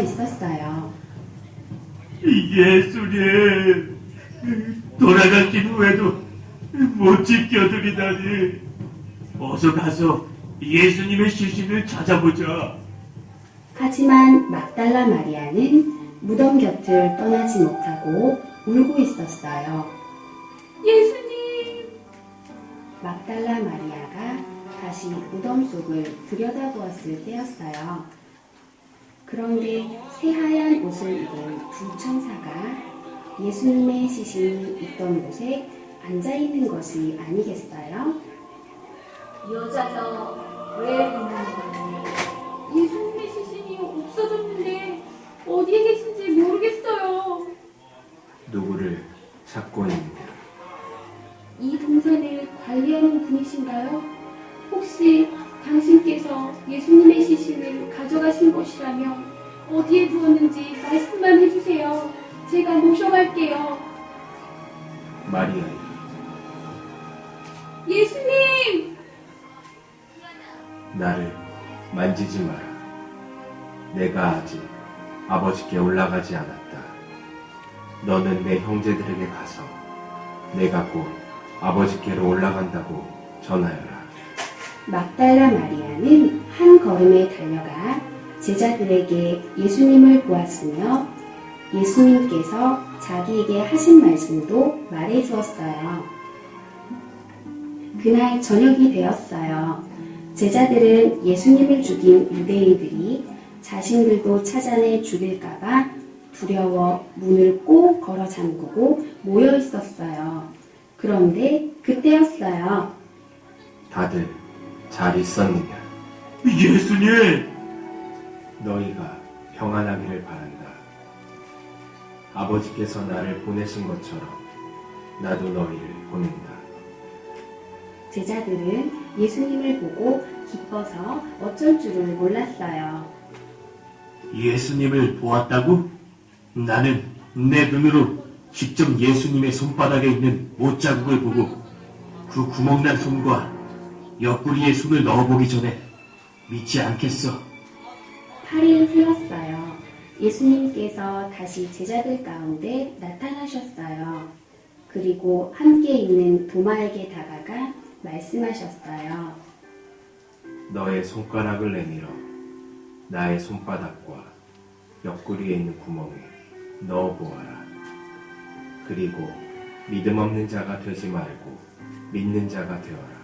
갇혀 있었어요. 예수님, 돌아가신 후에도 못 지켜드리다니. 어서 가서 예수님의 시신을 찾아보자. 하지만 막달라 마리아는 무덤 곁을 떠나지 못하고 울고 있었어요. 예수님! 막달라 마리아가 다시 무덤 속을 들여다보았을 때였어요. 그런데 새하얀 옷을 입은 두 천사가 예수님의 시신이 있던 곳에 앉아있는 것이 아니겠어요? 여자여, 왜 웃는 거니? 예수님의 시신이 없어졌는데 어디에 계신지 모르겠어요. 누구를 찾고 있느냐? 이 동산을 관리하는 분이신가요? 혹시 당신께서 예수님의 시신을 가져가신 것이라면 어디에 두었는지 말씀만 해주세요. 제가 모셔갈게요. 마리아여, 예수님! 나를 만지지 마라. 내가 아직 아버지께 올라가지 않았다. 너는 내 형제들에게 가서 내가 곧 아버지께로 올라간다고 전하여라. 막달라 마리아는 한 걸음에 달려가 제자들에게 예수님을 보았으며 예수님께서 자기에게 하신 말씀도 말해 주었어요. 그날 저녁이 되었어요. 제자들은 예수님을 죽인 유대인들이 자신들도 찾아내 죽일까봐 두려워 문을 꼭 걸어 잠그고 모여 있었어요. 그런데 그때였어요. 다들 잘 있었느냐? 예수님! 너희가 평안하기를 바란다. 아버지께서 나를 보내신 것처럼 나도 너희를 보낸다. 제자들은 예수님을 보고 기뻐서 어쩔 줄을 몰랐어요. 예수님을 보았다고? 나는 내 눈으로 직접 예수님의 손바닥에 있는 못자국을 보고 그 구멍난 손과 옆구리에 손을 넣어보기 전에 믿지 않겠어. 8일 후였어요. 예수님께서 다시 제자들 가운데 나타나셨어요. 그리고 함께 있는 도마에게 다가가 말씀하셨어요. 너의 손가락을 내밀어 나의 손바닥과 옆구리에 있는 구멍에 넣어보아라. 그리고 믿음 없는 자가 되지 말고 믿는 자가 되어라.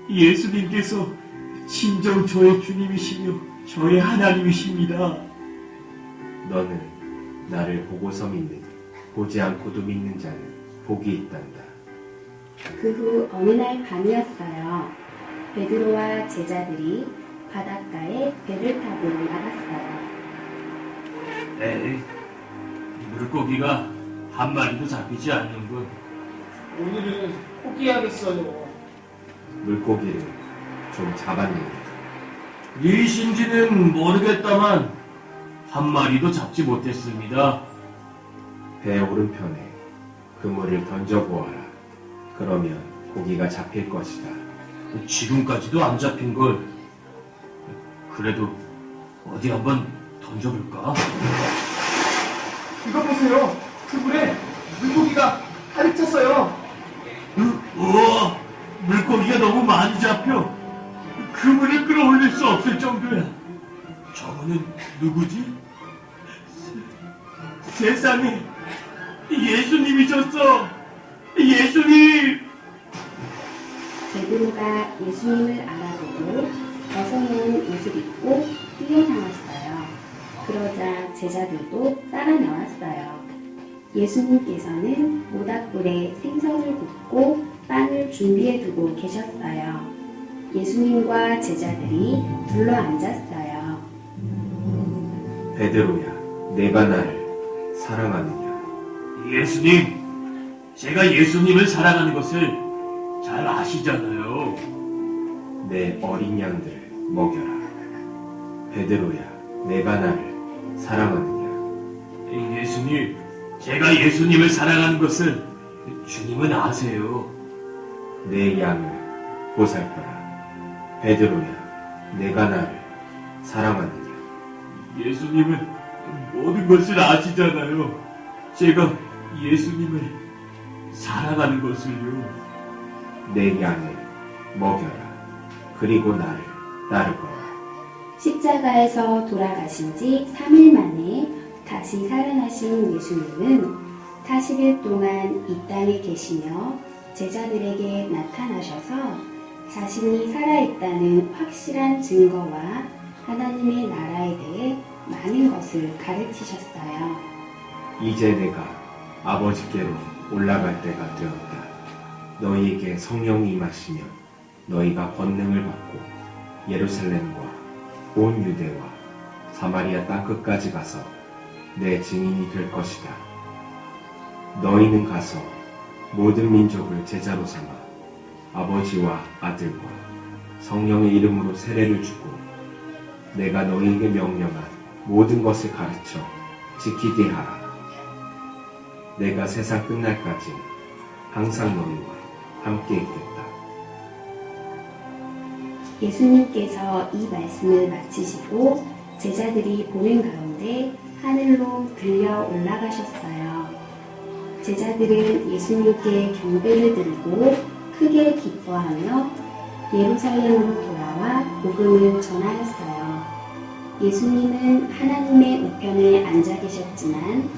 예수님께서 진정 저의 주님이시며 저의 하나님이십니다. 너는 나를 보고서 믿느니 보지 않고도 믿는 자는 복이 있단다. 그 후 어느 날 밤이었어요. 베드로와 제자들이 바닷가에 배를 타고 나갔어요. 에이, 물고기가 한 마리도 잡히지 않는군. 오늘은 포기하겠어요. 물고기를 좀 잡았느냐? 이신지는 모르겠다만 한 마리도 잡지 못했습니다. 배 오른편에 그물을 던져보아라. 그러면 고기가 잡힐 것이다. 지금까지도 안 잡힌 걸. 그래도 어디 한번 던져볼까? 이거 보세요. 그물에 물고기가 가득 찼어요. 우와, 물고기가 너무 많이 잡혀. 그물을 끌어올릴 수 없을 정도야. 저거는 누구지? 세상에, 예수님이셨어. 예수님! 베드로가 예수님을 알아보고 벗어놓은 옷을 입고 뛰어나왔어요. 그러자 제자들도 따라 나왔어요. 예수님께서는 모닥불에 생선을 굽고 빵을 준비해 두고 계셨어요. 예수님과 제자들이 둘러앉았어요. 베드로야, 내가 나를 사랑하느냐? 예수님, 제가 예수님을 사랑하는 것을 잘 아시잖아요. 내 어린 양들을 먹여라. 베드로야, 내가 나를 사랑하느냐? 예수님, 제가 예수님을 사랑하는 것을 주님은 아세요. 내 양을 보살펴라. 베드로야, 내가 나를 사랑하느냐? 예수님은 모든 것을 아시잖아요. 제가 예수님을 사랑하는 것을요. 내 양을 먹여라. 그리고 나를 따르거라. 십자가에서 돌아가신 지 3일 만에 다시 살아나신 예수님은 40일 동안 이 땅에 계시며 제자들에게 나타나셔서 자신이 살아있다는 확실한 증거와 하나님의 나라에 대해 많은 것을 가르치셨어요. 이제 내가 아버지께로 올라갈 때가 되었다. 너희에게 성령이 임하시면 너희가 권능을 받고 예루살렘과 온 유대와 사마리아 땅끝까지 가서 내 증인이 될 것이다. 너희는 가서 모든 민족을 제자로 삼아 아버지와 아들과 성령의 이름으로 세례를 주고 내가 너희에게 명령한 모든 것을 가르쳐 지키게 하라. 내가 세상 끝날까지 항상 너희와 함께 있겠다. 예수님께서 이 말씀을 마치시고 제자들이 보는 가운데 하늘로 들려 올라가셨어요. 제자들은 예수님께 경배를 드리고 크게 기뻐하며 예루살렘으로 돌아와 복음을 전하였어요. 예수님은 하나님의 우편에 앉아 계셨지만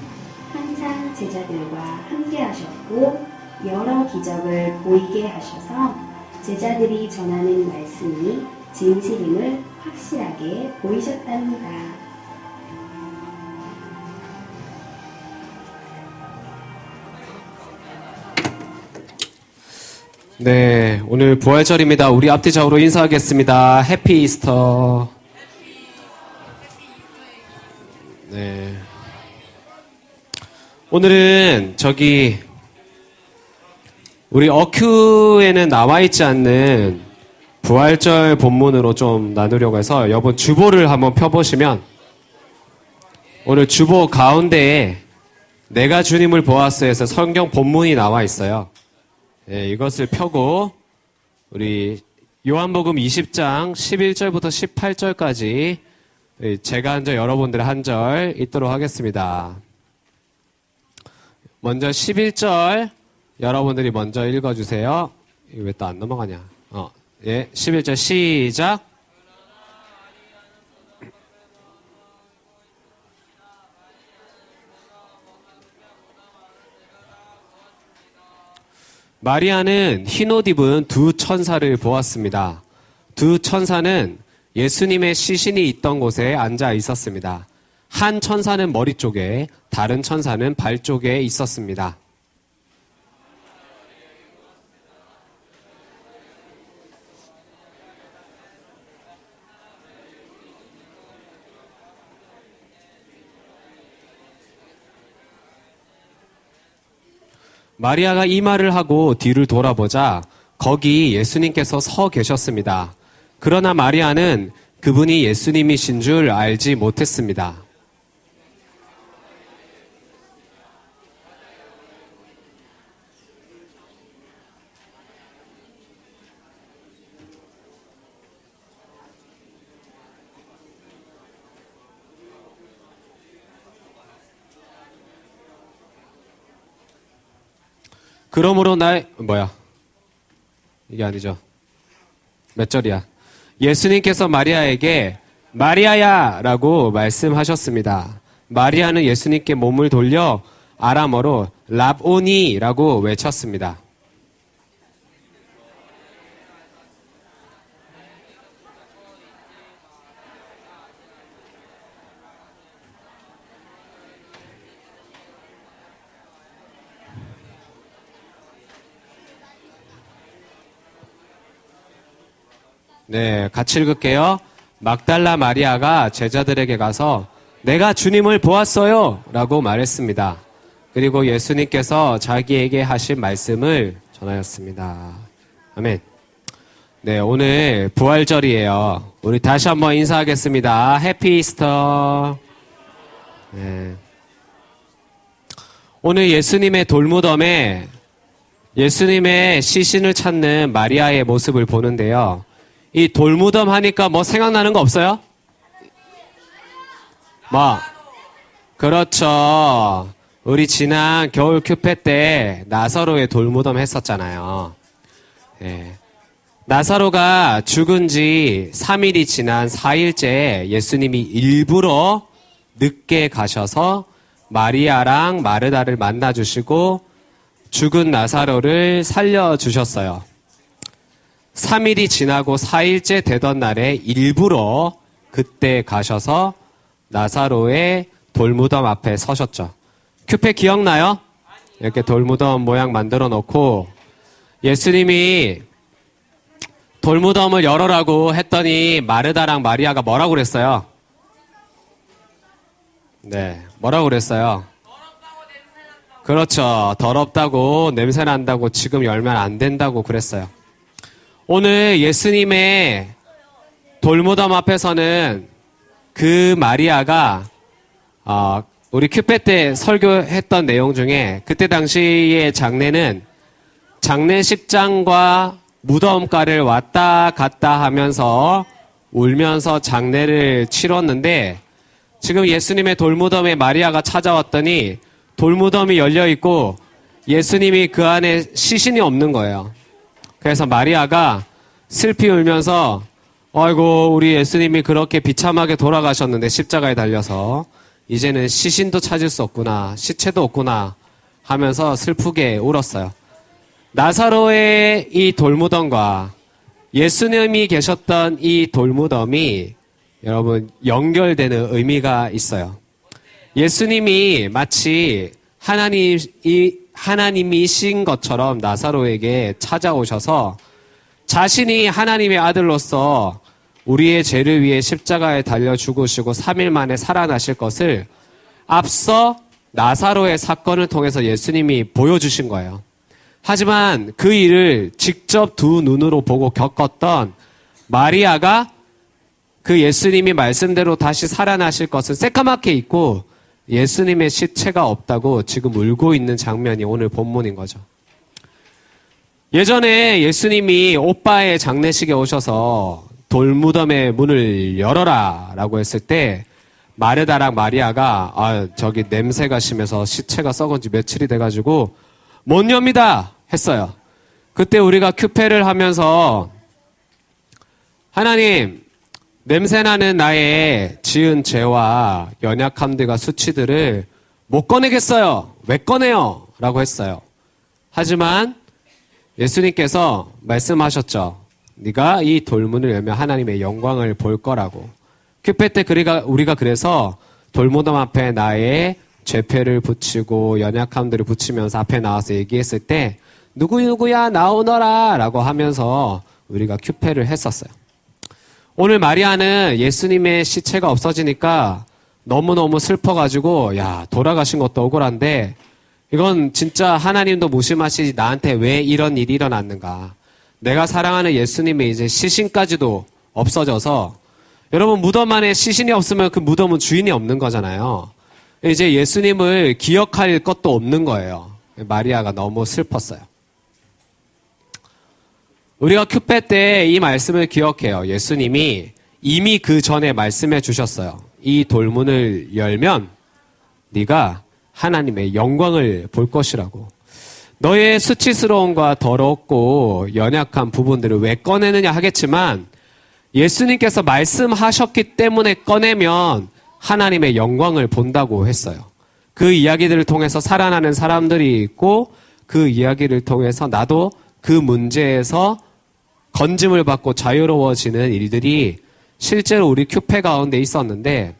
항상 제자들과 함께 하셨고 여러 기적을 보이게 하셔서 제자들이 전하는 말씀이 진실임을 확실하게 보이셨답니다. 네, 오늘 부활절입니다. 우리 앞뒤적으로 인사하겠습니다. 해피 이스터. 네. 오늘은 우리 어큐에는 나와 있지 않는 부활절 본문으로 좀 나누려고 해서 여러분 주보를 한번 펴보시면 오늘 주보 가운데에 내가 주님을 보았어에서 성경 본문이 나와 있어요. 네, 이것을 펴고 우리 요한복음 20장 11절부터 18절까지 제가 한 절 여러분들 한 절 읽도록 하겠습니다. 먼저 11절 여러분들이 먼저 읽어주세요. 이거 왜 또 안 넘어가냐? 예, 11절 시작. 마리아는 흰옷 입은 두 천사를 보았습니다. 두 천사는 예수님의 시신이 있던 곳에 앉아 있었습니다. 한 천사는 머리 쪽에, 다른 천사는 발 쪽에 있었습니다. 마리아가 이 말을 하고 뒤를 돌아보자 거기 예수님께서 서 계셨습니다. 그러나 마리아는 그분이 예수님이신 줄 알지 못했습니다. 그러므로 이게 아니죠. 몇 절이야? 예수님께서 마리아에게 마리아야 라고 말씀하셨습니다. 마리아는 예수님께 몸을 돌려 아람어로 랍오니 라고 외쳤습니다. 네, 같이 읽을게요. 막달라 마리아가 제자들에게 가서 내가 주님을 보았어요 라고 말했습니다. 그리고 예수님께서 자기에게 하신 말씀을 전하였습니다. 아멘. 네, 오늘 부활절이에요. 우리 다시 한번 인사하겠습니다. 해피 이스터. 네. 오늘 예수님의 돌무덤에 예수님의 시신을 찾는 마리아의 모습을 보는데요. 이 돌무덤 하니까 뭐 생각나는 거 없어요? 뭐, 그렇죠. 우리 지난 겨울 큐페 때 나사로의 돌무덤 했었잖아요. 예. 나사로가 죽은 지 3일이 지난 4일째 예수님이 일부러 늦게 가셔서 마리아랑 마르다를 만나주시고 죽은 나사로를 살려주셨어요. 3일이 지나고 4일째 되던 날에 일부러 그때 가셔서 나사로의 돌무덤 앞에 서셨죠. 큐페 기억나요? 이렇게 돌무덤 모양 만들어 놓고 예수님이 돌무덤을 열어라고 했더니 마르다랑 마리아가 뭐라고 그랬어요? 네, 뭐라고 그랬어요? 그렇죠. 더럽다고 냄새 난다고 지금 열면 안 된다고 그랬어요. 오늘 예수님의 돌무덤 앞에서는 그 마리아가 우리 큐페 때 설교했던 내용 중에 그때 당시의 장례는 장례식장과 무덤가를 왔다 갔다 하면서 울면서 장례를 치렀는데 지금 예수님의 돌무덤에 마리아가 찾아왔더니 돌무덤이 열려 있고 예수님이 그 안에 시신이 없는 거예요. 그래서 마리아가 슬피 울면서 아이고 우리 예수님이 그렇게 비참하게 돌아가셨는데 십자가에 달려서 이제는 시신도 찾을 수 없구나, 시체도 없구나 하면서 슬프게 울었어요. 나사로의 이 돌무덤과 예수님이 계셨던 이 돌무덤이 여러분 연결되는 의미가 있어요. 예수님이 마치 하나님이신 것처럼 나사로에게 찾아오셔서 자신이 하나님의 아들로서 우리의 죄를 위해 십자가에 달려 죽으시고 3일 만에 살아나실 것을 앞서 나사로의 사건을 통해서 예수님이 보여주신 거예요. 하지만 그 일을 직접 두 눈으로 보고 겪었던 마리아가 그 예수님이 말씀대로 다시 살아나실 것은 새까맣게 잊고 예수님의 시체가 없다고 지금 울고 있는 장면이 오늘 본문인 거죠. 예전에 예수님이 오빠의 장례식에 오셔서 돌무덤의 문을 열어라 라고 했을 때 마르다랑 마리아가 저기 냄새가 심해서 시체가 썩은 지 며칠이 돼가지고 못 엽니다 했어요. 그때 우리가 큐페를 하면서 하나님 냄새나는 나의 지은 죄와 연약함들과 수치들을 못 꺼내겠어요. 왜 꺼내요? 라고 했어요. 하지만 예수님께서 말씀하셨죠. 네가 이 돌문을 열면 하나님의 영광을 볼 거라고. 큐페 때 우리가 그래서 돌무덤 앞에 나의 죄패를 붙이고 연약함들을 붙이면서 앞에 나와서 얘기했을 때 누구야 나오너라 라고 하면서 우리가 큐페를 했었어요. 오늘 마리아는 예수님의 시체가 없어지니까 너무너무 슬퍼가지고 돌아가신 것도 억울한데 이건 진짜 하나님도 무심하시지 나한테 왜 이런 일이 일어났는가. 내가 사랑하는 예수님의 이제 시신까지도 없어져서 여러분 무덤 안에 시신이 없으면 그 무덤은 주인이 없는 거잖아요. 이제 예수님을 기억할 것도 없는 거예요. 마리아가 너무 슬펐어요. 우리가 큐페 때 이 말씀을 기억해요. 예수님이 이미 그 전에 말씀해 주셨어요. 이 돌문을 열면 네가 하나님의 영광을 볼 것이라고. 너의 수치스러움과 더럽고 연약한 부분들을 왜 꺼내느냐 하겠지만 예수님께서 말씀하셨기 때문에 꺼내면 하나님의 영광을 본다고 했어요. 그 이야기들을 통해서 살아나는 사람들이 있고 그 이야기를 통해서 나도 그 문제에서 건짐을 받고 자유로워지는 일들이 실제로 우리 큐페 가운데 있었는데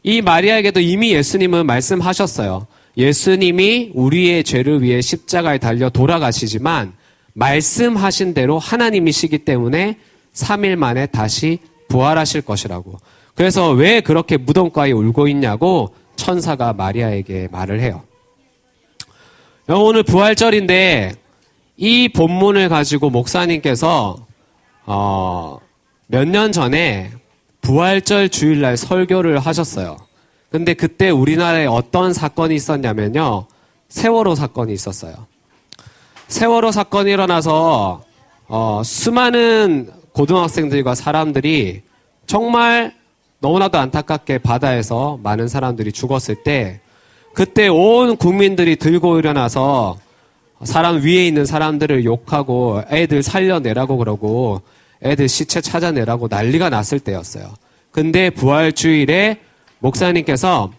이 마리아에게도 이미 예수님은 말씀하셨어요. 예수님이 우리의 죄를 위해 십자가에 달려 돌아가시지만 말씀하신 대로 하나님이시기 때문에 3일 만에 다시 부활하실 것이라고. 그래서 왜 그렇게 무덤가에 울고 있냐고 천사가 마리아에게 말을 해요. 오늘 부활절인데 이 본문을 가지고 목사님께서 몇 년 전에 부활절 주일날 설교를 하셨어요. 근데 그때 우리나라에 어떤 사건이 있었냐면요. 세월호 사건이 있었어요. 세월호 사건이 일어나서 수많은 고등학생들과 사람들이 정말 너무나도 안타깝게 바다에서 많은 사람들이 죽었을 때 그때 온 국민들이 들고 일어나서 사람 위에 있는 사람들을 욕하고 애들 살려내라고 그러고 애들 시체 찾아내라고 난리가 났을 때였어요. 근데 부활주일에 목사님께서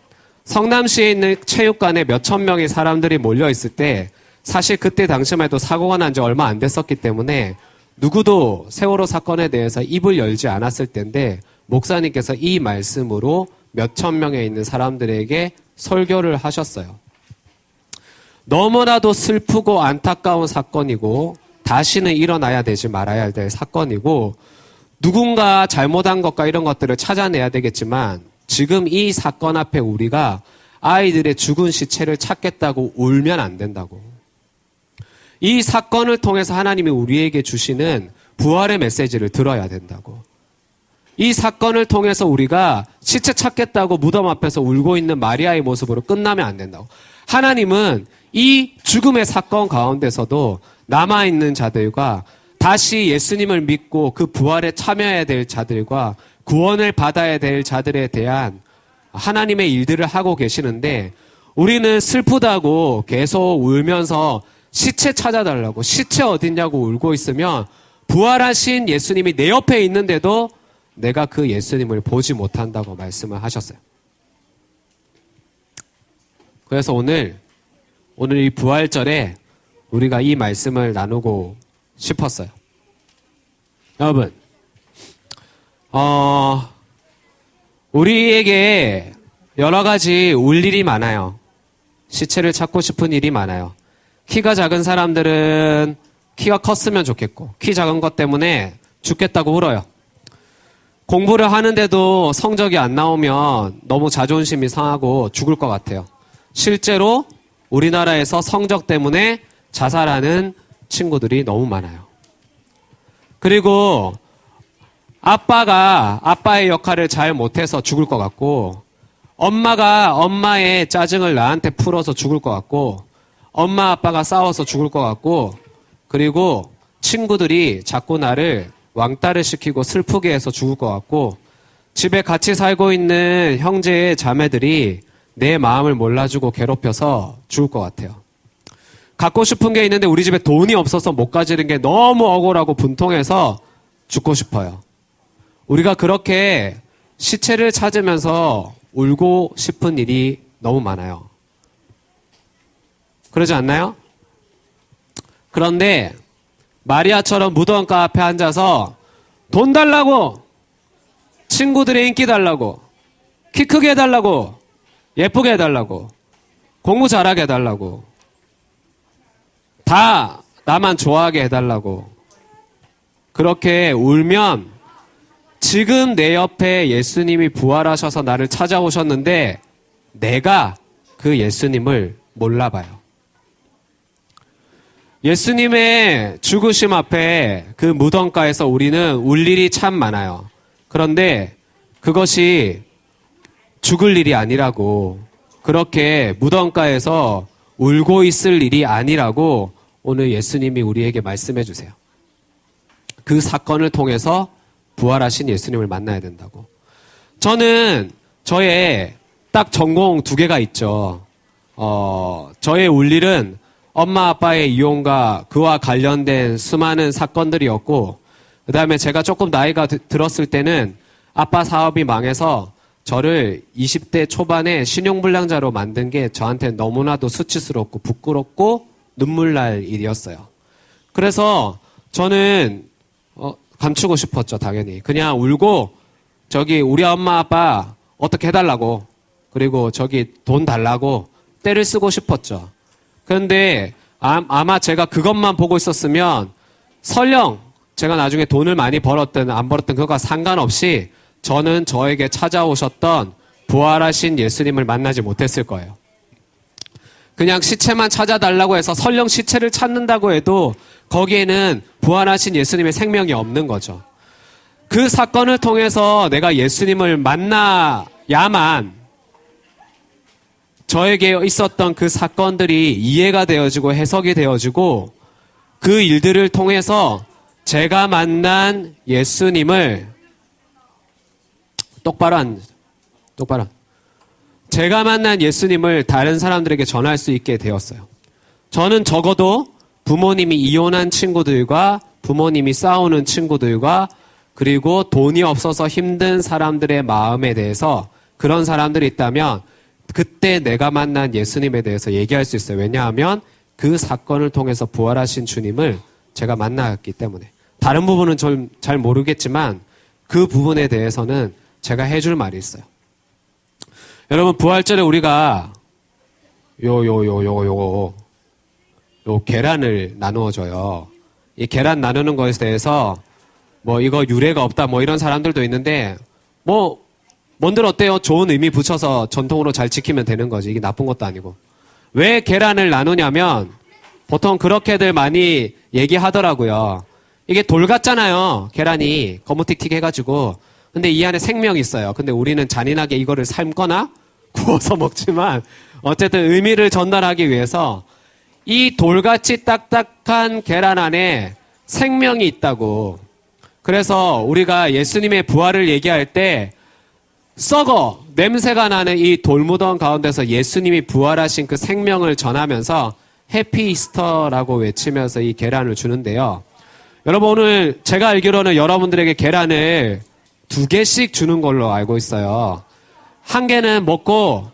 성남시에 있는 체육관에 몇천 명의 사람들이 몰려있을 때 사실 그때 당시만 해도 사고가 난 지 얼마 안 됐었기 때문에 누구도 세월호 사건에 대해서 입을 열지 않았을 때인데 목사님께서 이 말씀으로 몇천 명에 있는 사람들에게 설교를 하셨어요. 너무나도 슬프고 안타까운 사건이고 다시는 일어나야 되지 말아야 될 사건이고 누군가 잘못한 것과 이런 것들을 찾아내야 되겠지만 지금 이 사건 앞에 우리가 아이들의 죽은 시체를 찾겠다고 울면 안 된다고. 이 사건을 통해서 하나님이 우리에게 주시는 부활의 메시지를 들어야 된다고. 이 사건을 통해서 우리가 시체 찾겠다고 무덤 앞에서 울고 있는 마리아의 모습으로 끝나면 안 된다고. 하나님은 이 죽음의 사건 가운데서도 남아있는 자들과 다시 예수님을 믿고 그 부활에 참여해야 될 자들과 구원을 받아야 될 자들에 대한 하나님의 일들을 하고 계시는데 우리는 슬프다고 계속 울면서 시체 찾아달라고 시체 어딨냐고 울고 있으면 부활하신 예수님이 내 옆에 있는데도 내가 그 예수님을 보지 못한다고 말씀을 하셨어요. 그래서 오늘 이 부활절에 우리가 이 말씀을 나누고 싶었어요. 여러분, 우리에게 여러 가지 울 일이 많아요. 시체를 찾고 싶은 일이 많아요. 키가 작은 사람들은 키가 컸으면 좋겠고, 키 작은 것 때문에 죽겠다고 울어요. 공부를 하는데도 성적이 안 나오면 너무 자존심이 상하고 죽을 것 같아요. 실제로 우리나라에서 성적 때문에 자살하는 친구들이 너무 많아요. 그리고 아빠가 아빠의 역할을 잘 못해서 죽을 것 같고, 엄마가 엄마의 짜증을 나한테 풀어서 죽을 것 같고, 엄마 아빠가 싸워서 죽을 것 같고, 그리고 친구들이 자꾸 나를 왕따를 시키고 슬프게 해서 죽을 것 같고, 집에 같이 살고 있는 형제 자매들이 내 마음을 몰라주고 괴롭혀서 죽을 것 같아요. 갖고 싶은 게 있는데 우리 집에 돈이 없어서 못 가지는 게 너무 억울하고 분통해서 죽고 싶어요. 우리가 그렇게 시체를 찾으면서 울고 싶은 일이 너무 많아요. 그러지 않나요? 그런데 마리아처럼 무덤가 앞에 앉아서 돈 달라고, 친구들의 인기 달라고, 키 크게 해달라고, 예쁘게 해달라고, 공부 잘하게 해달라고, 다 나만 좋아하게 해달라고 그렇게 울면 지금 내 옆에 예수님이 부활하셔서 나를 찾아오셨는데 내가 그 예수님을 몰라봐요. 예수님의 죽으심 앞에 그 무덤가에서 우리는 울 일이 참 많아요. 그런데 그것이 죽을 일이 아니라고, 그렇게 무덤가에서 울고 있을 일이 아니라고 오늘 예수님이 우리에게 말씀해 주세요. 그 사건을 통해서 부활하신 예수님을 만나야 된다고. 저는 저의 딱 전공 2개가 있죠. 저의 울 일은 엄마 아빠의 이혼과 그와 관련된 수많은 사건들이었고, 그 다음에 제가 조금 나이가 들었을 때는 아빠 사업이 망해서 저를 20대 초반에 신용불량자로 만든 게 저한테 너무나도 수치스럽고 부끄럽고 눈물 날 일이었어요. 그래서 저는 감추고 싶었죠, 당연히. 그냥 울고 저기 우리 엄마 아빠 어떻게 해달라고, 그리고 저기 돈 달라고 떼를 쓰고 싶었죠. 그런데 아마 제가 그것만 보고 있었으면 설령 제가 나중에 돈을 많이 벌었든 안 벌었든 그것과 상관없이 저는 저에게 찾아오셨던 부활하신 예수님을 만나지 못했을 거예요. 그냥 시체만 찾아달라고 해서 설령 시체를 찾는다고 해도 거기에는 부활하신 예수님의 생명이 없는 거죠. 그 사건을 통해서 내가 예수님을 만나야만 저에게 있었던 그 사건들이 이해가 되어지고 해석이 되어지고 그 일들을 통해서 제가 만난 예수님을 똑바로 똑바로. 제가 만난 예수님을 다른 사람들에게 전할 수 있게 되었어요. 저는 적어도 부모님이 이혼한 친구들과 부모님이 싸우는 친구들과 그리고 돈이 없어서 힘든 사람들의 마음에 대해서 그런 사람들이 있다면 그때 내가 만난 예수님에 대해서 얘기할 수 있어요. 왜냐하면 그 사건을 통해서 부활하신 주님을 제가 만났기 때문에. 다른 부분은 좀 잘 모르겠지만 그 부분에 대해서는 제가 해줄 말이 있어요. 여러분, 부활절에 우리가 요 계란을 나누어줘요. 이 계란 나누는 것에 대해서 뭐 이거 유래가 없다 뭐 이런 사람들도 있는데 뭔들 어때요? 좋은 의미 붙여서 전통으로 잘 지키면 되는 거지. 이게 나쁜 것도 아니고. 왜 계란을 나누냐면 보통 그렇게들 많이 얘기하더라고요. 이게 돌 같잖아요. 계란이 거무틱틱 해가지고. 근데 이 안에 생명이 있어요. 근데 우리는 잔인하게 이거를 삶거나 구워서 먹지만 어쨌든 의미를 전달하기 위해서 이 돌같이 딱딱한 계란 안에 생명이 있다고. 그래서 우리가 예수님의 부활을 얘기할 때 썩어 냄새가 나는 이 돌무덤 가운데서 예수님이 부활하신 그 생명을 전하면서 해피 이스터라고 외치면서 이 계란을 주는데요. 여러분, 오늘 제가 알기로는 여러분들에게 계란을 2개씩 주는 걸로 알고 있어요. 1개는 먹고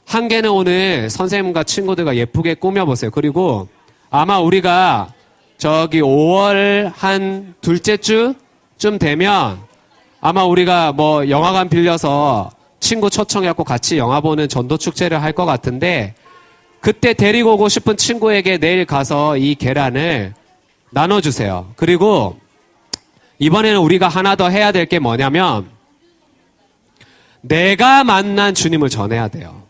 1개는 오늘 선생님과 친구들과 예쁘게 꾸며보세요. 그리고 아마 우리가 저기 5월 한 둘째 주쯤 되면 아마 우리가 뭐 영화관 빌려서 친구 초청해갖고 같이 영화 보는 전도축제를 할 것 같은데 그때 데리고 오고 싶은 친구에게 내일 가서 이 계란을 나눠주세요. 그리고 이번에는 우리가 하나 더 해야 될 게 뭐냐면 내가 만난 주님을 전해야 돼요.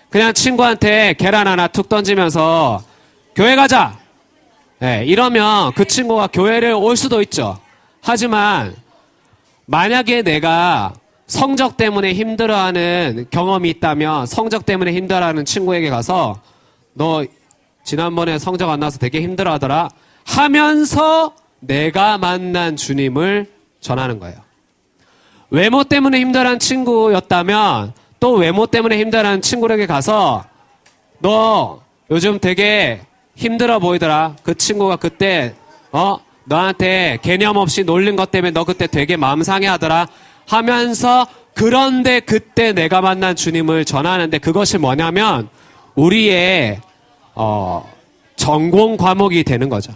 그냥 친구한테 계란 하나 툭 던지면서 교회 가자! 네, 이러면 그 친구가 교회를 올 수도 있죠. 하지만 만약에 내가 성적 때문에 힘들어하는 경험이 있다면 성적 때문에 힘들어하는 친구에게 가서 너 지난번에 성적 안 나와서 되게 힘들어하더라 하면서 내가 만난 주님을 전하는 거예요. 외모 때문에 힘들어하는 친구였다면 또 외모 때문에 힘들어하는 친구에게 가서 너 요즘 되게 힘들어 보이더라. 그 친구가 그때 너한테 개념 없이 놀린 것 때문에 너 그때 되게 마음 상해하더라 하면서 그런데 그때 내가 만난 주님을 전하는데 그것이 뭐냐면 우리의 전공 과목이 되는 거죠.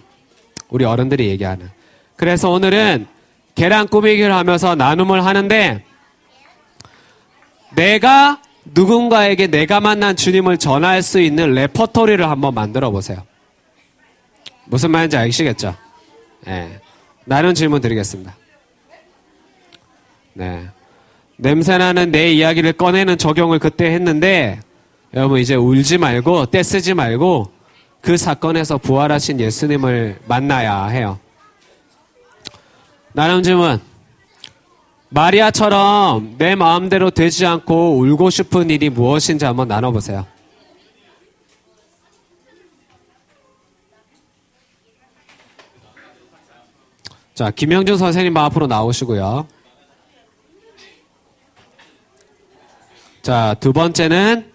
우리 어른들이 얘기하는. 그래서 오늘은 계란 꾸미기를 하면서 나눔을 하는데 내가 누군가에게 내가 만난 주님을 전할 수 있는 레퍼토리를 한번 만들어 보세요. 무슨 말인지 아시겠죠? 네. 나는 질문 드리겠습니다. 네. 냄새나는 내 이야기를 꺼내는 적용을 그때 했는데 여러분 이제 울지 말고 떼쓰지 말고 그 사건에서 부활하신 예수님을 만나야 해요. 나눔 질문. 마리아처럼 내 마음대로 되지 않고 울고 싶은 일이 무엇인지 한번 나눠보세요. 자, 김영준 선생님 앞으로 나오시고요. 자, 2번째는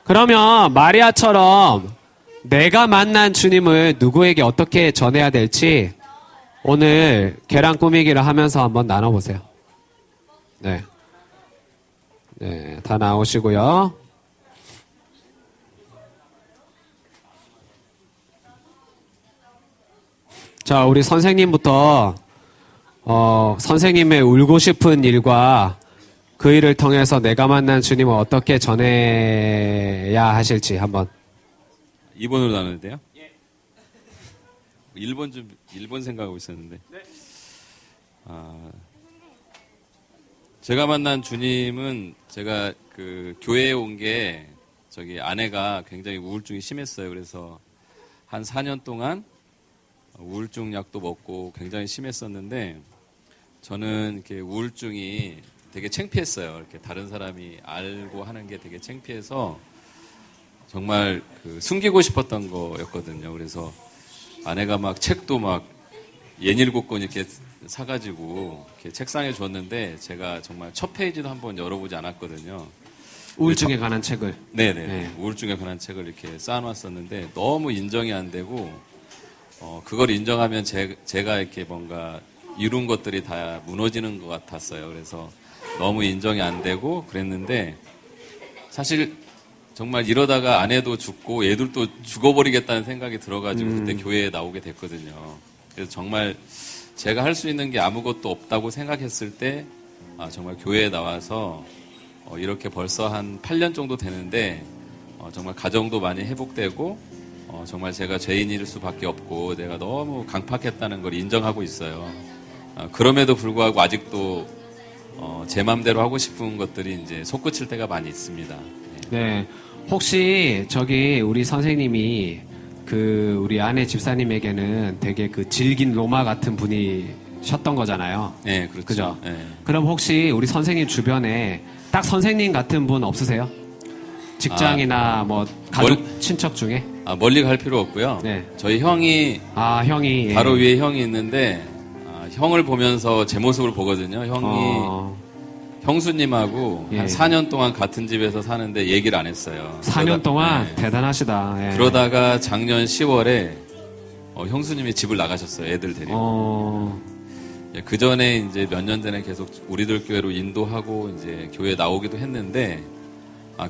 그러면 마리아처럼 내가 만난 주님을 누구에게 어떻게 전해야 될지 오늘 계란 꾸미기를 하면서 한번 나눠보세요. 네. 네, 다 나오시고요. 자, 우리 선생님부터 선생님의 울고 싶은 일과 그 일을 통해서 내가 만난 주님을 어떻게 전해야 하실지 한번. 2번으로 나누는데요? 예. 1번 생각하고 있었는데. 네. 제가 만난 주님은 제가 그 교회에 온 게 저기 아내가 굉장히 우울증이 심했어요. 그래서 한 4년 동안 우울증 약도 먹고 굉장히 심했었는데 저는 이렇게 우울증이 되게 창피했어요. 이렇게 다른 사람이 알고 하는 게 되게 창피해서 정말 숨기고 싶었던 거였거든요. 그래서 아내가 막 책도 막 예닐곡권 이렇게 사가지고 이렇게 책상에 줬는데 제가 정말 첫 페이지도 한번 열어보지 않았거든요. 우울증에 관한 책을. 네네. 네. 우울증에 관한 책을 이렇게 쌓아놨었는데 너무 인정이 안 되고, 그걸 인정하면 제가 이렇게 뭔가 이룬 것들이 다 무너지는 것 같았어요. 그래서 너무 인정이 안 되고 그랬는데, 사실 정말 이러다가 아내도 죽고 애들도 죽어버리겠다는 생각이 들어가지고 그때 교회에 나오게 됐거든요. 그래서 정말 제가 할 수 있는 게 아무것도 없다고 생각했을 때, 정말 교회에 나와서 이렇게 벌써 한 8년 정도 되는데 정말 가정도 많이 회복되고 정말 제가 죄인일 수밖에 없고 내가 너무 강팍했다는 걸 인정하고 있어요. 그럼에도 불구하고 아직도 제 맘대로 하고 싶은 것들이 이제 솟구칠 때가 많이 있습니다. 네. 혹시 저기 우리 선생님이 그 우리 아내 집사님에게는 되게 그 질긴 로마 같은 분이셨던 거잖아요. 네, 그렇죠. 그죠? 네. 그럼 혹시 우리 선생님 주변에 딱 선생님 같은 분 없으세요? 직장이나 뭐 가족 친척 중에? 멀리 갈 필요 없고요. 네. 저희 형이 형이 예. 바로 위에 형이 있는데 형을 보면서 제 모습을 보거든요. 형이 형수님하고 예. 한 4년 동안 같은 집에서 사는데 얘기를 안 했어요. 4년 동안 네. 대단하시다. 예. 그러다가 작년 10월에 형수님이 집을 나가셨어요. 애들 데리고. 그 전에 이제 몇 년 전에 계속 우리들 교회로 인도하고 이제 교회 나오기도 했는데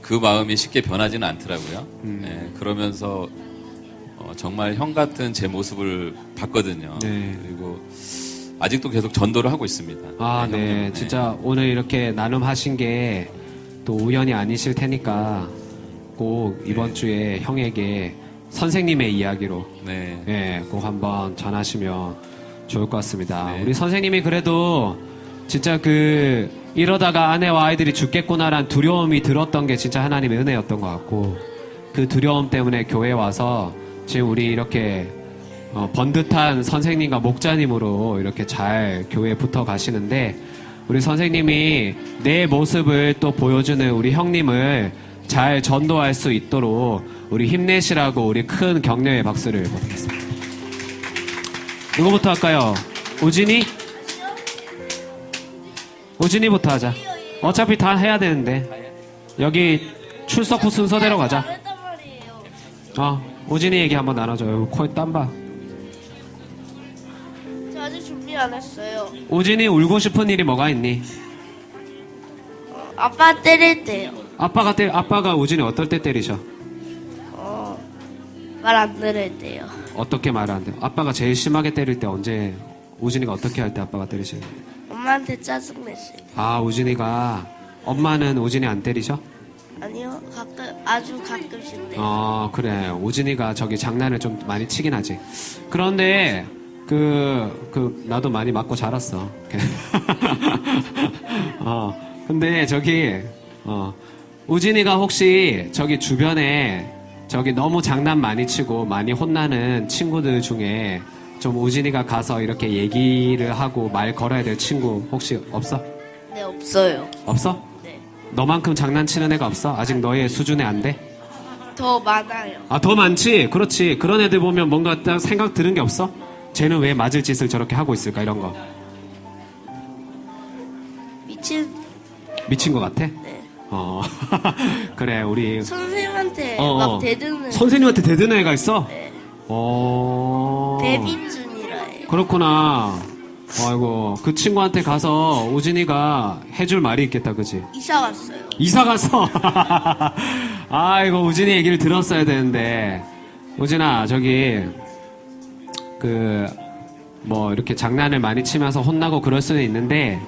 그 마음이 쉽게 변하지는 않더라고요. 예, 그러면서 정말 형 같은 제 모습을 봤거든요. 네. 그리고 아직도 계속 전도를 하고 있습니다. 네. 형님. 진짜 오늘 이렇게 나눔하신 게 또 우연이 아니실 테니까 꼭 이번 주에 형에게 선생님의 이야기로 네. 예, 꼭 한번 전하시면 좋을 것 같습니다. 네. 우리 선생님이 그래도 진짜 이러다가 아내와 아이들이 죽겠구나란 두려움이 들었던 게 진짜 하나님의 은혜였던 것 같고, 그 두려움 때문에 교회에 와서 지금 우리 이렇게 번듯한 선생님과 목자님으로 이렇게 잘 교회에 붙어 가시는데, 우리 선생님이 내 모습을 또 보여주는 우리 형님을 잘 전도할 수 있도록 우리 힘내시라고 우리 큰 격려의 박수를 보내겠습니다. 누구부터 할까요? 우진이? 우진이부터 하자. 어차피 다 해야 되는데. 여기 출석 후 순서대로 가자. 우진이 얘기 한번 나눠줘요. 코에 땀 봐. 저 아직 준비 안 했어요. 우진이 울고 싶은 일이 뭐가 있니? 아빠 때릴 때요. 아빠가 우진이 어떨 때 때리셔? 말 안 들을 때요. 어떻게 말을 안 돼요? 아빠가 제일 심하게 때릴 때 언제, 우진이가 어떻게 할 때 아빠가 때리시는 거예요? 엄마한테 짜증냈어요. 우진이가, 엄마는 우진이 안 때리셔? 아니요, 아주 가끔씩 때요. 그래. 우진이가 저기 장난을 좀 많이 치긴 하지. 그런데, 나도 많이 맞고 자랐어. 근데 우진이가 혹시 저기 주변에 저기 너무 장난 많이 치고 많이 혼나는 친구들 중에 좀 우진이가 가서 이렇게 얘기를 하고 말 걸어야 될 친구 혹시 없어? 네, 없어요. 없어? 네. 너만큼 장난치는 애가 없어? 아직 너의 수준에 안 돼? 더 많아요. 더 많지? 그렇지. 그런 애들 보면 뭔가 딱 생각 드는 게 없어? 쟤는 왜 맞을 짓을 저렇게 하고 있을까? 이런 거. 미친 것 같아? 네. 그래, 우리. 선생님한테 막 대드는. 선생님한테 대드는 애가 있어? 네. 대민준이라 해요. 그렇구나. 아이고, 그 친구한테 가서 우진이가 해줄 말이 있겠다, 그지? 이사 갔어요. 이사 갔어? 아이고, 우진이 얘기를 들었어야 되는데. 우진아, 이렇게 장난을 많이 치면서 혼나고 그럴 수는 있는데,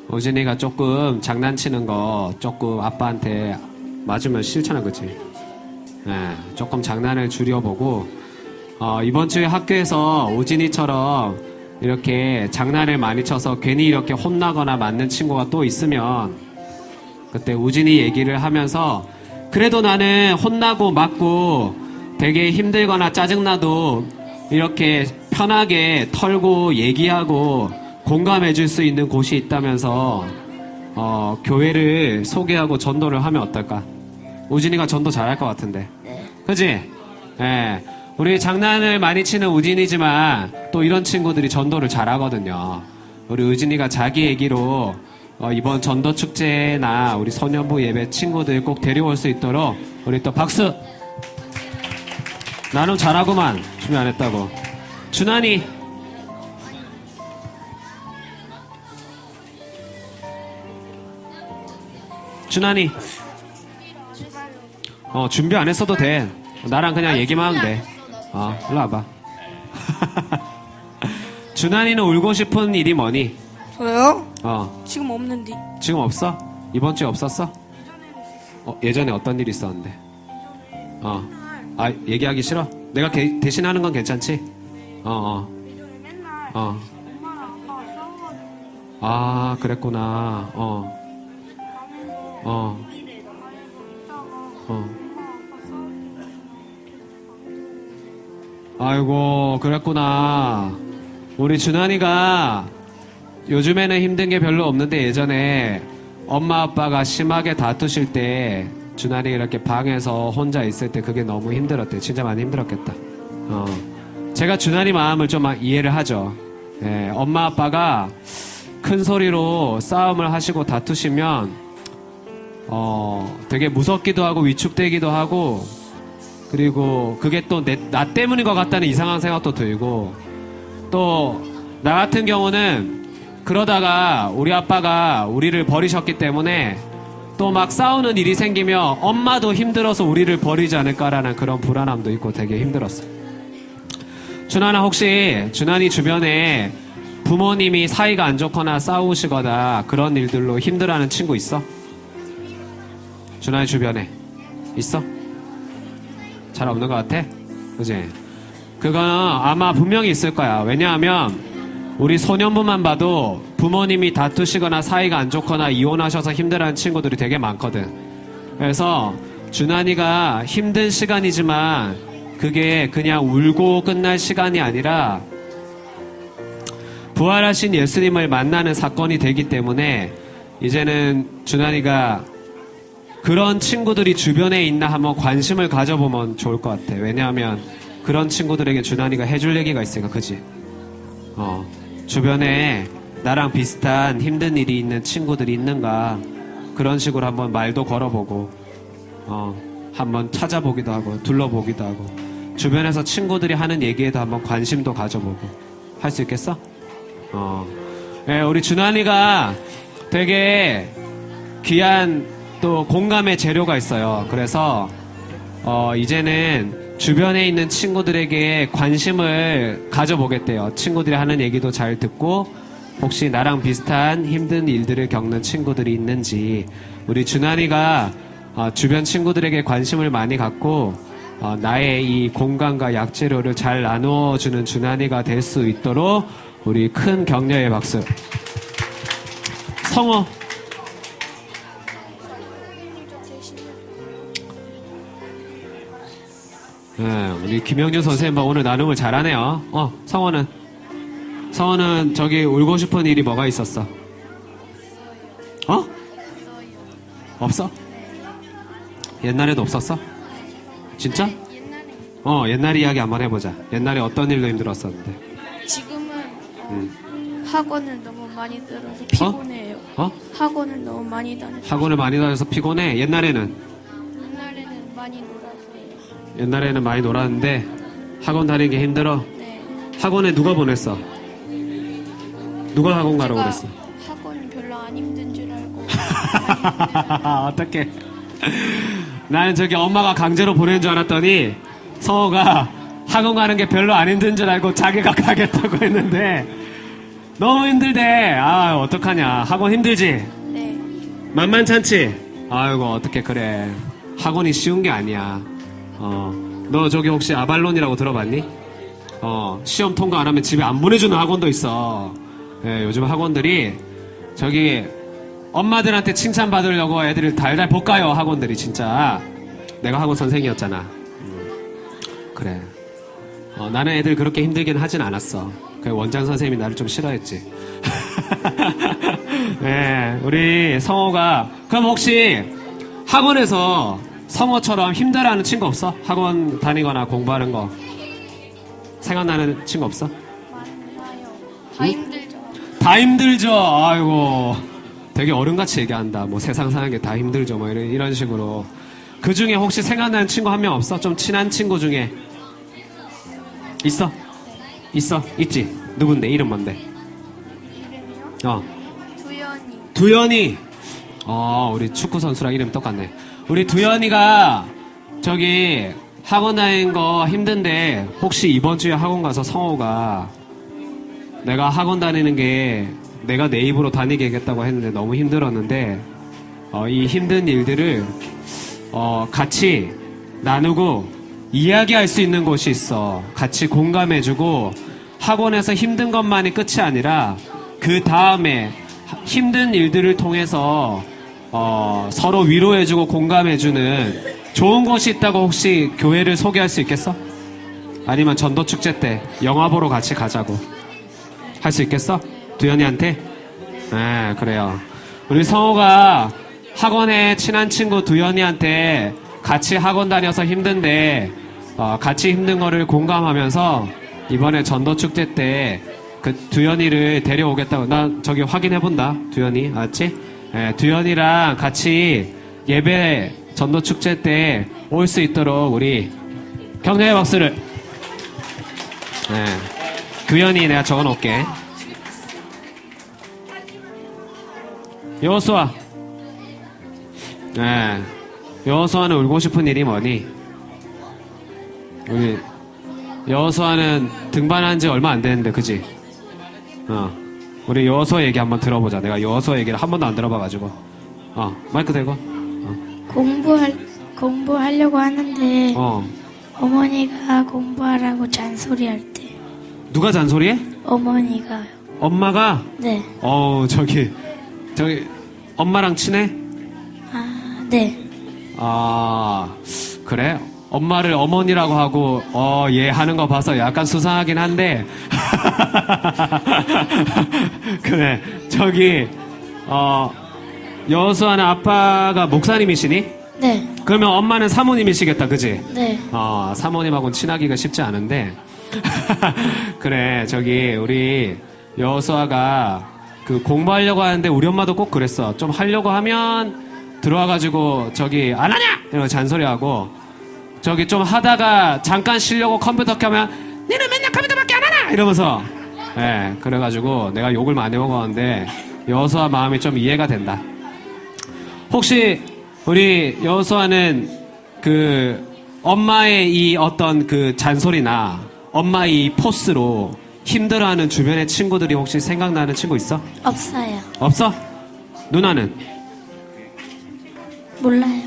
우진이가 조금 장난치는 거 조금 아빠한테 맞으면 싫잖아, 그치? 조금 장난을 줄여보고, 이번 주에 학교에서 우진이처럼 이렇게 장난을 많이 쳐서 괜히 이렇게 혼나거나 맞는 친구가 또 있으면, 그때 우진이 얘기를 하면서, 그래도 나는 혼나고 맞고 되게 힘들거나 짜증나도 이렇게 편하게 털고 얘기하고 공감해 줄 수 있는 곳이 있다면서 교회를 소개하고 전도를 하면 어떨까? 우진이가 전도 잘할 것 같은데. 네. 그치? 예. 우리 장난을 많이 치는 우진이지만 또 이런 친구들이 전도를 잘하거든요. 우리 우진이가 자기 얘기로 이번 전도 축제나 우리 소년부 예배 친구들 꼭 데려올 수 있도록 우리 또 박수. 나는 잘하구만. 준비 안 했다고. 준환이. 준환이. 준비 안 했어도 돼. 나랑 그냥 얘기만 하면 돼. 일로 와봐. 준환이는 울고 싶은 일이 뭐니? 저요? 지금 없는데. 지금 없어? 이번 주에 없었어? 예전에 어떤 일이 있었는데? 얘기하기 싫어? 내가 대신하는 건 괜찮지? 예전에 맨날 엄마랑 아빠가 싸워가지고 그랬구나. 일에 있다가 엄마랑 아빠 싸우고 아이고, 그랬구나. 우리 준환이가 요즘에는 힘든 게 별로 없는데 예전에 엄마 아빠가 심하게 다투실 때 준환이가 이렇게 방에서 혼자 있을 때 그게 너무 힘들었대. 진짜 많이 힘들었겠다. 제가 준환이 마음을 좀 이해를 하죠. 예, 엄마 아빠가 큰 소리로 싸움을 하시고 다투시면 되게 무섭기도 하고 위축되기도 하고, 그리고 그게 또 나 때문인 것 같다는 이상한 생각도 들고, 또 나 같은 경우는 그러다가 우리 아빠가 우리를 버리셨기 때문에 또 막 싸우는 일이 생기면 엄마도 힘들어서 우리를 버리지 않을까라는 그런 불안함도 있고 되게 힘들었어요. 준환아, 혹시 준환이 주변에 부모님이 사이가 안 좋거나 싸우시거나 그런 일들로 힘들어하는 친구 있어? 준환이 주변에 있어? 잘 없는 것 같아? 그지? 그거는 아마 분명히 있을 거야. 왜냐하면 우리 소년부만 봐도 부모님이 다투시거나 사이가 안 좋거나 이혼하셔서 힘들어하는 친구들이 되게 많거든. 그래서 준환이가 힘든 시간이지만 그게 그냥 울고 끝날 시간이 아니라 부활하신 예수님을 만나는 사건이 되기 때문에 이제는 준환이가 그런 친구들이 주변에 있나 한번 관심을 가져보면 좋을 것 같아. 왜냐하면 그런 친구들에게 준환이가 해줄 얘기가 있으니까. 그지? 주변에 나랑 비슷한 힘든 일이 있는 친구들이 있는가, 그런 식으로 한번 말도 걸어보고 한번 찾아보기도 하고 둘러보기도 하고 주변에서 친구들이 하는 얘기에도 한번 관심도 가져보고 할 수 있겠어? 예, 우리 준환이가 되게 귀한 또 공감의 재료가 있어요. 그래서 이제는 주변에 있는 친구들에게 관심을 가져보겠대요. 친구들이 하는 얘기도 잘 듣고 혹시 나랑 비슷한 힘든 일들을 겪는 친구들이 있는지, 우리 준환이가 주변 친구들에게 관심을 많이 갖고 나의 이 공감과 약재료를 잘 나누어주는 준환이가 될 수 있도록 우리 큰 격려의 박수. 성호. 네, 우리 김영준 선생님 오늘 나눔을 잘하네요. 성호는 저기 울고 싶은 일이 뭐가 있었어? 없어? 옛날에도 없었어? 진짜? 옛날 이야기 한번 해보자. 옛날에 어떤 일로 힘들었었는데? 지금은 학원을 너무 많이 들어서 피곤해요. 학원을 너무 많이 다녀서. 학원을 많이 다녀서 피곤해? 옛날에는 많이 놀았어요. 옛날에는 많이 놀았는데 학원 다니는 게 힘들어? 네. 학원에 누가 보냈어? 누가 학원 가라고 그랬어? 학원이 별로 안 힘든 줄 알고. 어떡해. 나는 저기 엄마가 강제로 보낸 줄 알았더니 성호가 학원 가는 게 별로 안 힘든 줄 알고 자기가 가겠다고 했는데 너무 힘들대. 어떡하냐. 학원 힘들지? 네. 만만찮지? 아이고, 어떡해. 그래. 학원이 쉬운 게 아니야. 너 저기 혹시 아발론이라고 들어봤니? 시험 통과 안 하면 집에 안 보내주는 학원도 있어. 예, 요즘 학원들이 저기 엄마들한테 칭찬받으려고 애들을 달달 볶아요. 학원들이 진짜. 내가 학원 선생이었잖아. 그래. 나는 애들 그렇게 힘들긴 하진 않았어. 그 원장 선생님이 나를 좀 싫어했지. 네, 우리 성호가 그럼 혹시 학원에서 성호처럼 힘들어하는 친구 없어? 학원 다니거나 공부하는 거. 생각나는 친구 없어? 많아요. 다 힘들죠. 다 힘들죠. 아이고, 되게 어른같이 얘기한다. 뭐 세상 사는 게 다 힘들죠. 뭐 이런 식으로. 그 중에 혹시 생각나는 친구 한 명 없어? 좀 친한 친구 중에 있어? 있어? 있지? 누군데? 이름 뭔데? 이름이요? 두연이. 두연이. 우리 축구 선수랑 이름 똑같네. 우리 두연이가 저기 학원 다니는 거 힘든데 혹시 이번 주에 학원 가서 성호가 내가 학원 다니는 게 내가 내 입으로 다니게 하겠다고 했는데 너무 힘들었는데 이 힘든 일들을 같이 나누고 이야기할 수 있는 곳이 있어. 같이 공감해주고 학원에서 힘든 것만이 끝이 아니라 그 다음에 힘든 일들을 통해서 서로 위로해주고 공감해주는 좋은 곳이 있다고 혹시 교회를 소개할 수 있겠어? 아니면 전도축제 때 영화 보러 같이 가자고 할 수 있겠어? 두연이한테? 네, 그래요. 우리 성호가 학원에 친한 친구 두연이한테 같이 학원 다녀서 힘든데 같이 힘든 거를 공감하면서 이번에 전도축제 때 그 두연이를 데려오겠다고. 나 저기 확인해본다. 두연이 알았지? 네, 두연이랑 같이 예배 전도축제 때 올 수 있도록 우리 격려의 박수를. 네, 두연이 내가 적어놓을게. 여호수아. 네, 여호수아는 울고 싶은 일이 뭐니? 우리 여호수아는 등반한 지 얼마 안 됐는데, 그지? 우리 여호수아 얘기 한번 들어보자. 내가 여호수아 얘기를 한 번도 안 들어봐가지고. 마이크 대고. 공부하려고 하는데 어머니가 공부하라고 잔소리할 때. 누가 잔소리해? 어머니가요. 엄마가? 네. 저기 엄마랑 친해? 네. 그래? 엄마를 어머니라고 하고 얘 하는 거 봐서 약간 수상하긴 한데 그래. 저기 여수아는 아빠가 목사님이시니? 네. 그러면 엄마는 사모님이시겠다, 그지? 네. 사모님하고는 친하기가 쉽지 않은데 그래. 저기 우리 여수아가 그 공부하려고 하는데 우리 엄마도 꼭 그랬어. 좀 하려고 하면 들어와가지고 저기 안 하냐! 이러고 잔소리하고 저기 좀 하다가 잠깐 쉬려고 컴퓨터 켜면 니는 맨날 컴퓨터밖에 안 하나! 이러면서 그래가지고 내가 욕을 많이 먹었는데 여수아 마음이 좀 이해가 된다. 혹시 우리 여수아는 그 엄마의 이 어떤 그 잔소리나 엄마의 이 포스로 힘들어하는 주변의 친구들이 혹시 생각나는 친구 있어? 없어요. 없어? 누나는? 몰라요.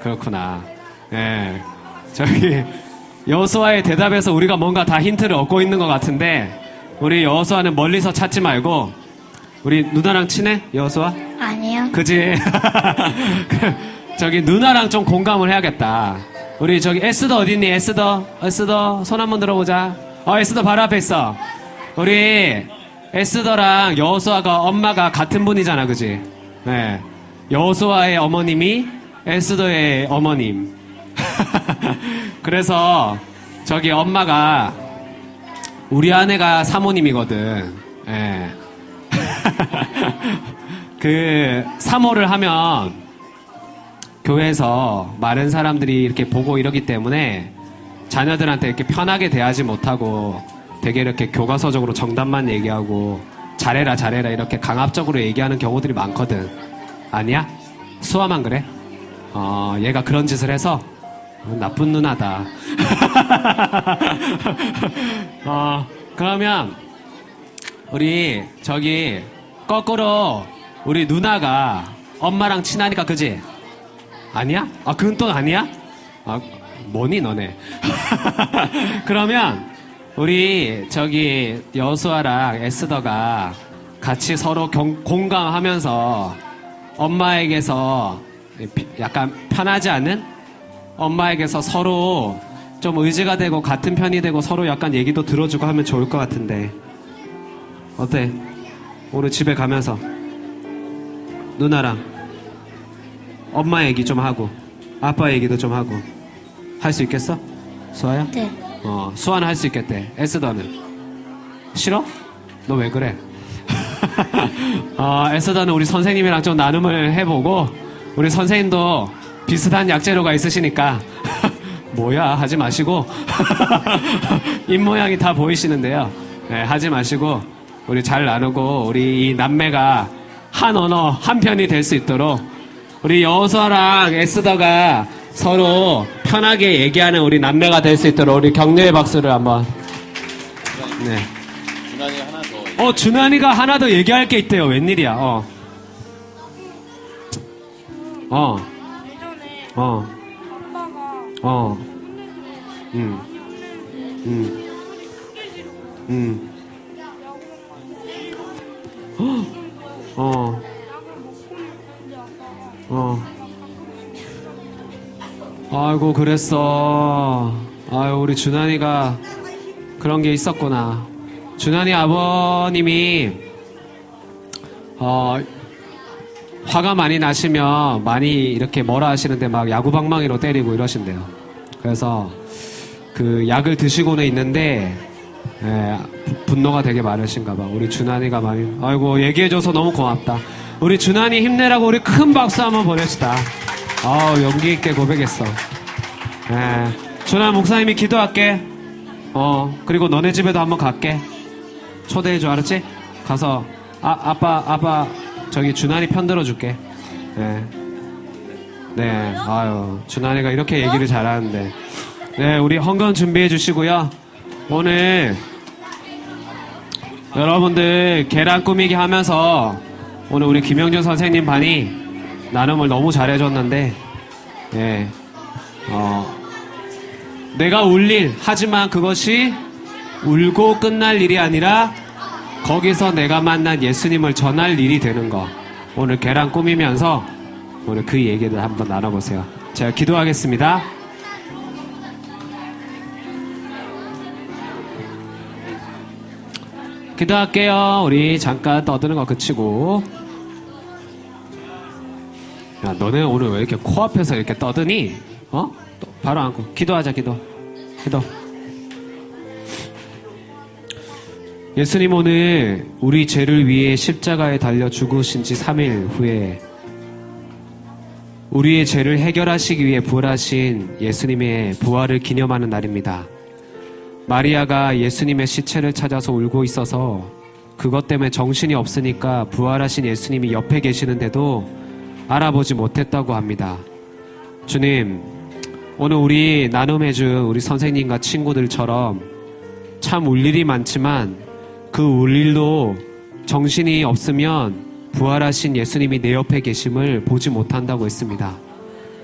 그렇구나. 네. 저기 여호수아의 대답에서 우리가 뭔가 다 힌트를 얻고 있는 것 같은데 우리 여호수아는 멀리서 찾지 말고 우리 누나랑 친해? 여호수아? 아니요. 그지? 저기 누나랑 좀 공감을 해야겠다. 우리 저기 에스더 어딨니? 에스더 손 한번 들어보자. 에스더 바로 앞에 있어. 우리 에스더랑 여호수아가 엄마가 같은 분이잖아, 그지? 네. 여호수아의 어머님이 에스더의 어머님. 그래서 저기 엄마가 우리 아내가 사모님이거든. 예. 그 사모를 하면 교회에서 많은 사람들이 이렇게 보고 이러기 때문에 자녀들한테 이렇게 편하게 대하지 못하고 되게 이렇게 교과서적으로 정답만 얘기하고 잘해라 이렇게 강압적으로 얘기하는 경우들이 많거든. 아니야? 수아만 그래? 얘가 그런 짓을 해서 나쁜 누나다. 그러면 우리 저기 거꾸로 우리 누나가 엄마랑 친하니까 그지? 아니야? 그건 또 아니야? 뭐니 너네? 그러면 우리 저기 여수아랑 에스더가 같이 서로 공감하면서 엄마에게서 약간 편하지 않은 엄마에게서 서로 좀 의지가 되고 같은 편이 되고 서로 약간 얘기도 들어주고 하면 좋을 것 같은데 어때? 오늘 집에 가면서 누나랑 엄마 얘기 좀 하고 아빠 얘기도 좀 하고. 할 수 있겠어? 수아야? 네. 수아는 할 수 있겠대. 에스더는? 싫어? 너 왜 그래? 에스더는 우리 선생님이랑 좀 나눔을 해보고, 우리 선생님도 비슷한 약재료가 있으시니까, 뭐야, 하지 마시고, 입모양이 다 보이시는데요. 네, 하지 마시고, 우리 잘 나누고, 우리 이 남매가 한 언어, 한 편이 될 수 있도록, 우리 여호수아랑 에스더가 서로 편하게 얘기하는 우리 남매가 될 수 있도록 우리 격려의 박수를 한번. 네. 준환이 하나 더. 준환이가 하나 더 얘기할 게 있대요. 웬일이야? 예전에 어. 아빠가 아이고, 그랬어. 아유, 우리 준환이가 그런 게 있었구나. 준환이 아버님이, 화가 많이 나시면 많이 이렇게 뭐라 하시는데 막 야구방망이로 때리고 이러신대요. 그래서 그 약을 드시고는 있는데, 분노가 되게 많으신가 봐. 우리 준환이가 많이, 아이고, 얘기해줘서 너무 고맙다. 우리 준환이 힘내라고 우리 큰 박수 한번 보냅시다. 용기 있게 고백했어. 준환 목사님이 기도할게. 그리고 너네 집에도 한번 갈게. 초대해줘, 알았지? 가서, 아빠, 저기 준환이 편 들어줄게. 네, 아유, 준환이가 이렇게 얘기를 잘하는데. 네, 우리 헌금 준비해 주시고요. 오늘, 여러분들 계란 꾸미기 하면서, 오늘 우리 김영준 선생님 반이 나눔을 너무 잘해줬는데, 내가 울 일, 하지만 그것이 울고 끝날 일이 아니라 거기서 내가 만난 예수님을 전할 일이 되는 거. 오늘 계란 꾸미면서 오늘 그 얘기를 한번 나눠보세요. 제가 기도하겠습니다. 기도할게요. 우리 잠깐 떠드는 거 그치고. 야, 너네 오늘 왜 이렇게 코앞에서 이렇게 떠드니? 바로 앉고 기도하자. 기도. 예수님, 오늘 우리 죄를 위해 십자가에 달려 죽으신 지 3일 후에 우리의 죄를 해결하시기 위해 부활하신 예수님의 부활을 기념하는 날입니다. 마리아가 예수님의 시체를 찾아서 울고 있어서 그것 때문에 정신이 없으니까 부활하신 예수님이 옆에 계시는데도 알아보지 못했다고 합니다. 주님, 오늘 우리 나눔해준 우리 선생님과 친구들처럼 참 울 일이 많지만 그 울 일도 정신이 없으면 부활하신 예수님이 내 옆에 계심을 보지 못한다고 했습니다.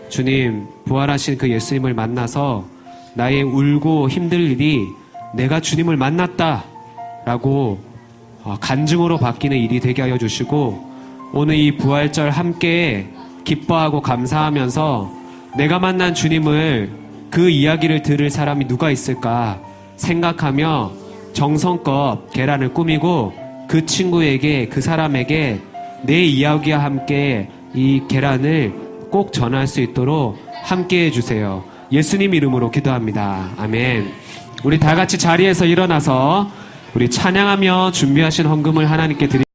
주님, 부활하신 그 예수님을 만나서 나의 울고 힘들 일이 내가 주님을 만났다 라고 간증으로 바뀌는 일이 되게 하여 주시고, 오늘 이 부활절 함께 기뻐하고 감사하면서 내가 만난 주님을, 그 이야기를 들을 사람이 누가 있을까 생각하며 정성껏 계란을 꾸미고 그 친구에게, 그 사람에게 내 이야기와 함께 이 계란을 꼭 전할 수 있도록 함께 해주세요. 예수님 이름으로 기도합니다. 아멘. 우리 다 같이 자리에서 일어나서 우리 찬양하며 준비하신 헌금을 하나님께 드립니다.